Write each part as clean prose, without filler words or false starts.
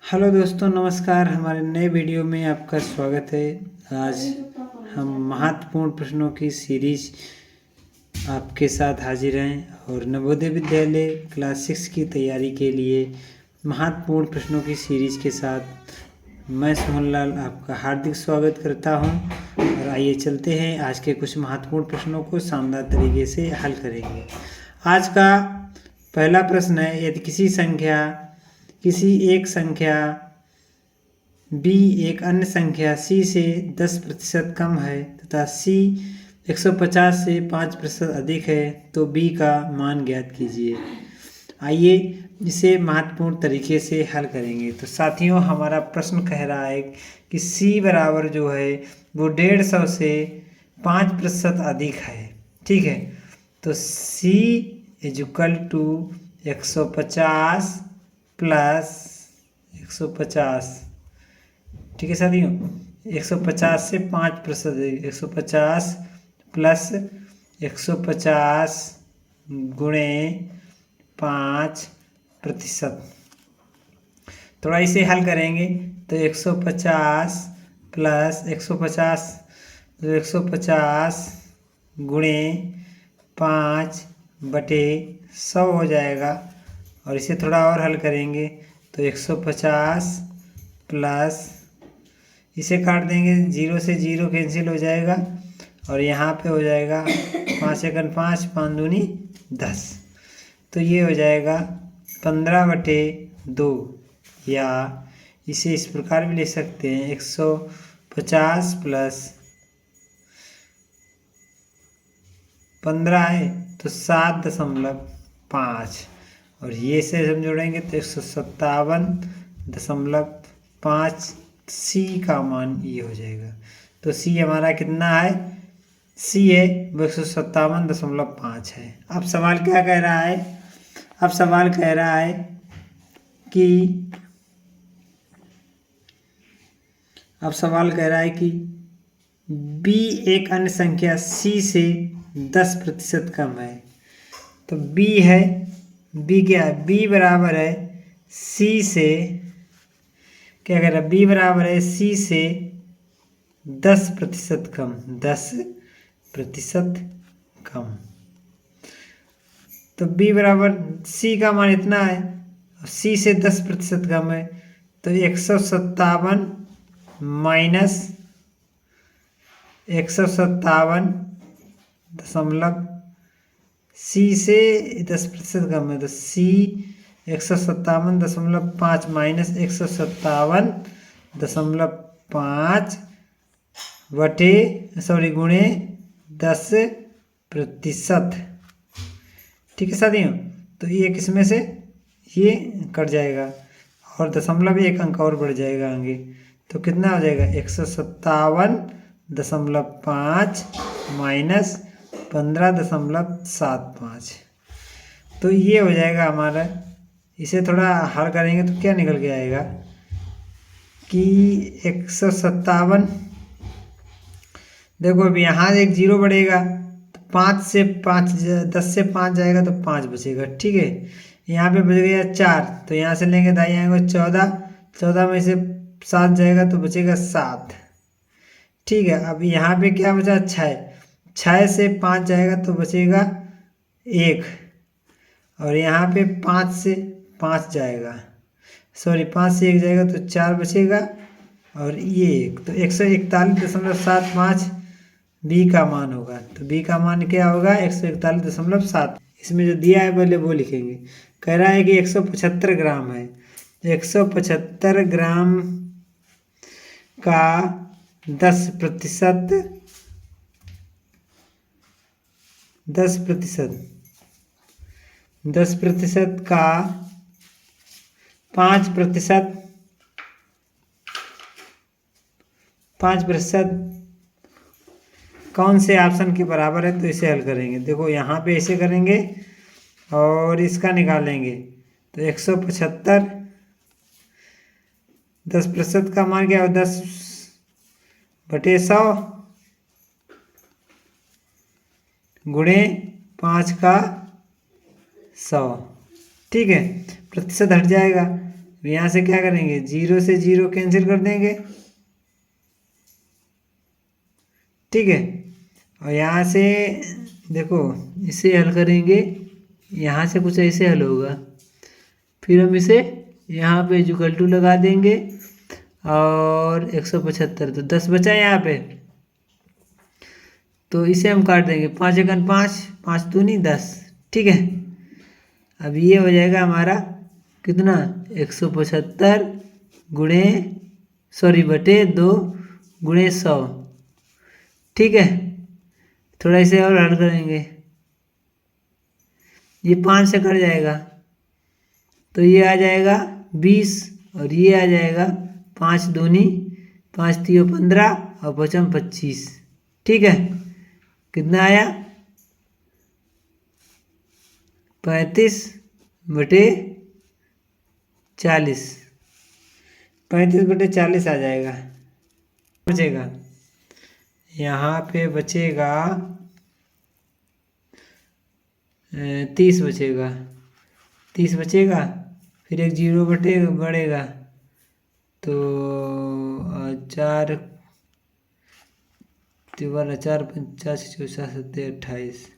Hello दोस्तों, नमस्कार। हमारे नए वीडियो में आपका स्वागत है। आज हम महत्वपूर्ण प्रश्नों की सीरीज आपके साथ हाजिर हैं और नवोदय विद्यालय क्लास 6 की तैयारी के लिए महत्वपूर्ण प्रश्नों की सीरीज के साथ मैं सोहनलाल आपका हार्दिक स्वागत करता हूं। और आइए चलते हैं, आज के कुछ महत्वपूर्ण प्रश्नों को शानदार तरीके से हल करेंगे। आज का पहला प्रश्न है, यदि किसी एक संख्या b एक अन्य संख्या c से 10% कम है तथा c 150 से 5% अधिक है तो b का मान ज्ञात कीजिए। आइए इसे महत्वपूर्ण तरीके से हल करेंगे। तो साथियों, हमारा प्रश्न कह रहा है कि c बराबर जो है वो 150 से 5% अधिक है। ठीक है, तो c इजुकल टू 150 प्लस 150। ठीक है साथियों, 150 से 5%, 150 प्लस 150 गुणे 5%। थोड़ा इसे हल करेंगे तो 150 प्लस 150 गुणे 5/100 हो जाएगा। और इसे थोड़ा और हल करेंगे तो 150 प्लस, इसे काट देंगे, 0 से 0 कैंसिल हो जाएगा और यहाँ पे हो जाएगा 5 एकन 5, 5 दूनी 10। तो ये हो जाएगा 15/2, या इसे इस प्रकार भी लिख सकते हैं 150 प्लस 15 है तो 7.5, और ये से हम जोड़ेंगे तो 157.5। सी का मान ये हो जाएगा। तो सी हमारा कितना है, सी है वो 157.5 है। अब सवाल क्या कह रहा है, अब सवाल कह रहा है कि b एक अन्य संख्या c से 10% कम है। तो b है, b क्या है, b बराबर है c से, क्या कह रहा है, b बराबर है c से 10% कम, 10% कम। तो b बराबर c का मान इतना है, c से 10% कम है, तो 157 माइनस 157 c से 10% कम है, तो c 157.5 माइनस 157.5 गुणे 10%। ठीक है साथियों, तो ये किसमें से ये कट जाएगा और दशमलव एक अंक और बढ़ जाएगा आगे, तो कितना हो जाएगा 157.5 माइनस 15.75। तो ये हो जाएगा हमारा। इसे थोड़ा हल करेंगे तो क्या निकल के आएगा कि 157, देखो अब यहाँ एक 0 बढ़ेगा तो 5 से 5, 10 से 5 जाएगा तो 5 बचेगा। ठीक है, यहाँ पे बच गया 4, तो यहाँ से लेंगे दाई आएंगे 14, 14 में से 7 जाएगा तो बचेगा 7। ठीक है, अब यहाँ पे क्या बचा, 6, 6 से 5 जाएगा तो बचेगा 1, और यहाँ पे 5 से 5 जाएगा, 5 से 1 जाएगा तो 4 बचेगा, और ये 1, तो 141.75 बी का मान होगा। तो बी का मान क्या होगा, 141.7। इसमें जो दिया है पहले वो लिखेंगे। कह रहा है कि 175 ग्राम है, 175 ग्राम का 10% का 5% कौन से ऑप्शन के बराबर है, तो इसे हल करेंगे। देखो यहाँ पे ऐसे करेंगे और इसका निकालेंगे, तो 175 10% का मान क्या हो, 10/100 गुणे 5 का 100। ठीक है, प्रतिशत हट जाएगा यहाँ से क्या करेंगे, 0 से 0 कैंसिल कर देंगे, ठीक है। और यहाँ से देखो इसे हल करेंगे, यहाँ से कुछ ऐसे हल होगा, फिर हम इसे यहाँ पे इक्वल टू लगा देंगे और 175, तो 10 बचा यहाँ पे, तो इसे हम काट देंगे, 5 एकन 5, 5 दूनी 10, ठीक है। अब ये हो जाएगा हमारा कितना, 175 गुणे बटे 2 गुणे 100, ठीक है। थोड़ा इसे और हल करेंगे, ये 5 से कट जाएगा तो ये आ जाएगा 20 और ये आ जाएगा 5 दूनी 5 3 15 और 5 25, ठीक है। कितना आया, 35 बटे 40, 35 बटे 40 आ जाएगा। बचेगा यहाँ पे बचेगा 30 बचेगा, 30 बचेगा, फिर एक 0 बढ़ेगा, तो 4 तिबारा 4 50 54 70 28,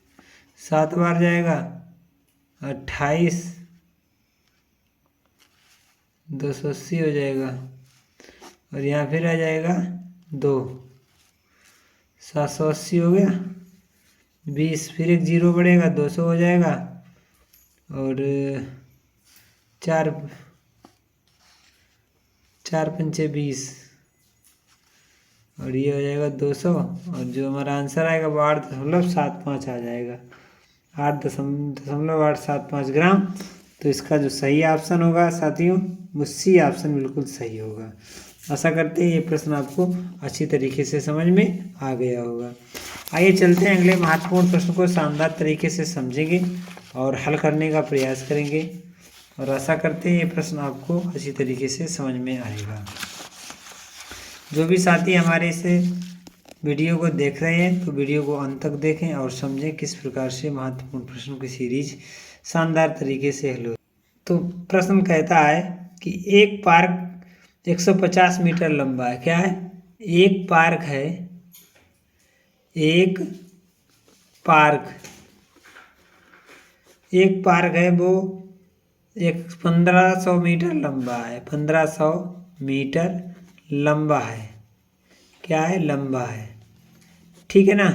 7 बार जाएगा 28, 280 हो जाएगा, और यहाँ फिर आ जाएगा 2, 780 हो गया, 20, फिर एक 0 बढ़ेगा 200 हो जाएगा, और 4 पंचे 20, और ये हो जाएगा 200, और जो हमारा आंसर आएगा वो 8.75 आ जाएगा, 8.875 ग्राम। तो इसका जो सही ऑप्शन होगा साथियों, वो सी ऑप्शन बिल्कुल सही होगा। आशा करते हैं ये प्रश्न आपको अच्छी तरीके से समझ में आ गया होगा। आइए चलते हैं अगले महत्वपूर्ण प्रश्न को शानदार तरीके से समझेंगे और हल करने का प्रयास करेंगे, और आशा करते हैं ये प्रश्न आपको अच्छी तरीके से समझ में आएगा। जो भी साथी हमारे इस वीडियो को देख रहे हैं तो वीडियो को अंत तक देखें और समझें किस प्रकार से महत्वपूर्ण प्रश्नों की सीरीज शानदार तरीके से हल हो। तो प्रश्न कहता है कि एक पार्क 150 मीटर लंबा है। क्या है, एक पार्क है, एक पार्क है वो 1500 मीटर लंबा है, 1500 मीटर लंबा है। क्या है, लंबा है, ठीक है ना,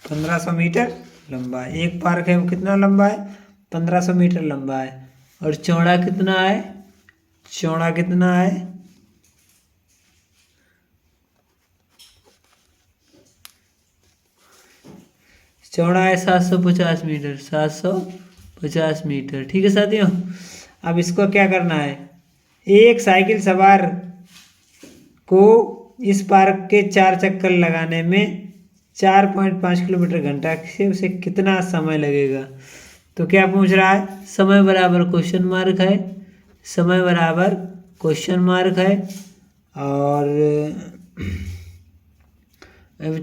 1500 मीटर लंबा है। एक पार्क है वो कितना लंबा है, 1500 मीटर लंबा है, और चौड़ा कितना है, चौड़ा कितना है, चौड़ा है 750 मीटर, 750 मीटर, ठीक है साथियों। अब इसको क्या करना है, एक साइकिल सवार को इस पार्क के 4 चक्कर लगाने में 4.5 किलोमीटर घंटा से उसे कितना समय लगेगा। तो क्या पूछ रहा है, समय बराबर क्वेश्चन मार्क है, समय बराबर क्वेश्चन मार्क है, और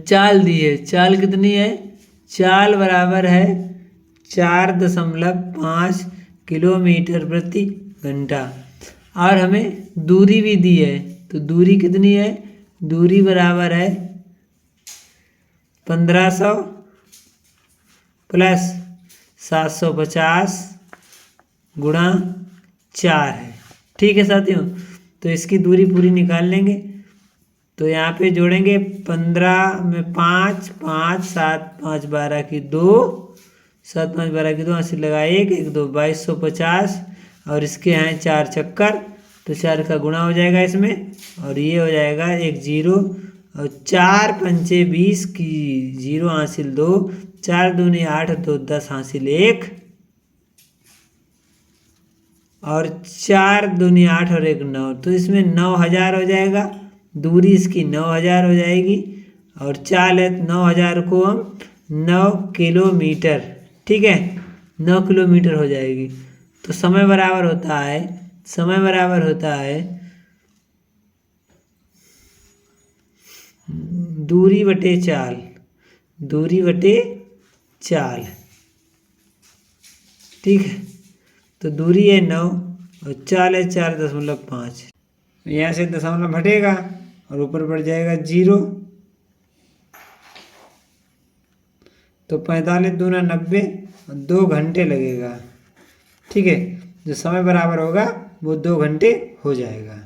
चाल दी है, चाल कितनी है, चाल बराबर है 4.5 किलोमीटर प्रति घंटा, और हमें दूरी भी दी है, तो दूरी कितनी है, दूरी बराबर है 1500 प्लस 750 गुणा 4 है, ठीक है साथियों। तो इसकी दूरी पूरी निकाल लेंगे, तो यहाँ पे जोड़ेंगे 15 में 5, 5 7 5 12 की 2, 7 5 12 की 2, 80 लगा 1 1 2 2250, और इसके हैं 4 चक्कर, तो 4 का गुणा हो जाएगा इसमें, और ये हो जाएगा 1 0, और 4 पंचे 20 की 0 हासिल 2, 4 दूनी 8 2 10 हासिल 1, और 4 दूनी 8 और 1 9, तो इसमें 9000 हो जाएगा, दूरी इसकी 9000 हो जाएगी, और चाल है 9000 को हम 9 किलोमीटर, ठीक है, 9 किलोमीटर हो जाएगी। तो समय बराबर होता है, समय बराबर होता है दूरी बटे चाल, दूरी बटे चाल, ठीक है। तो दूरी है 9 और चाल है 4.5। यहाँ से दशमलव हटेगा और ऊपर बढ़ जाएगा 0। तो 45 दूना 90 और 2 घंटे लगेगा। ठीक है, जो समय बराबर होगा वो 2 घंटे हो जाएगा।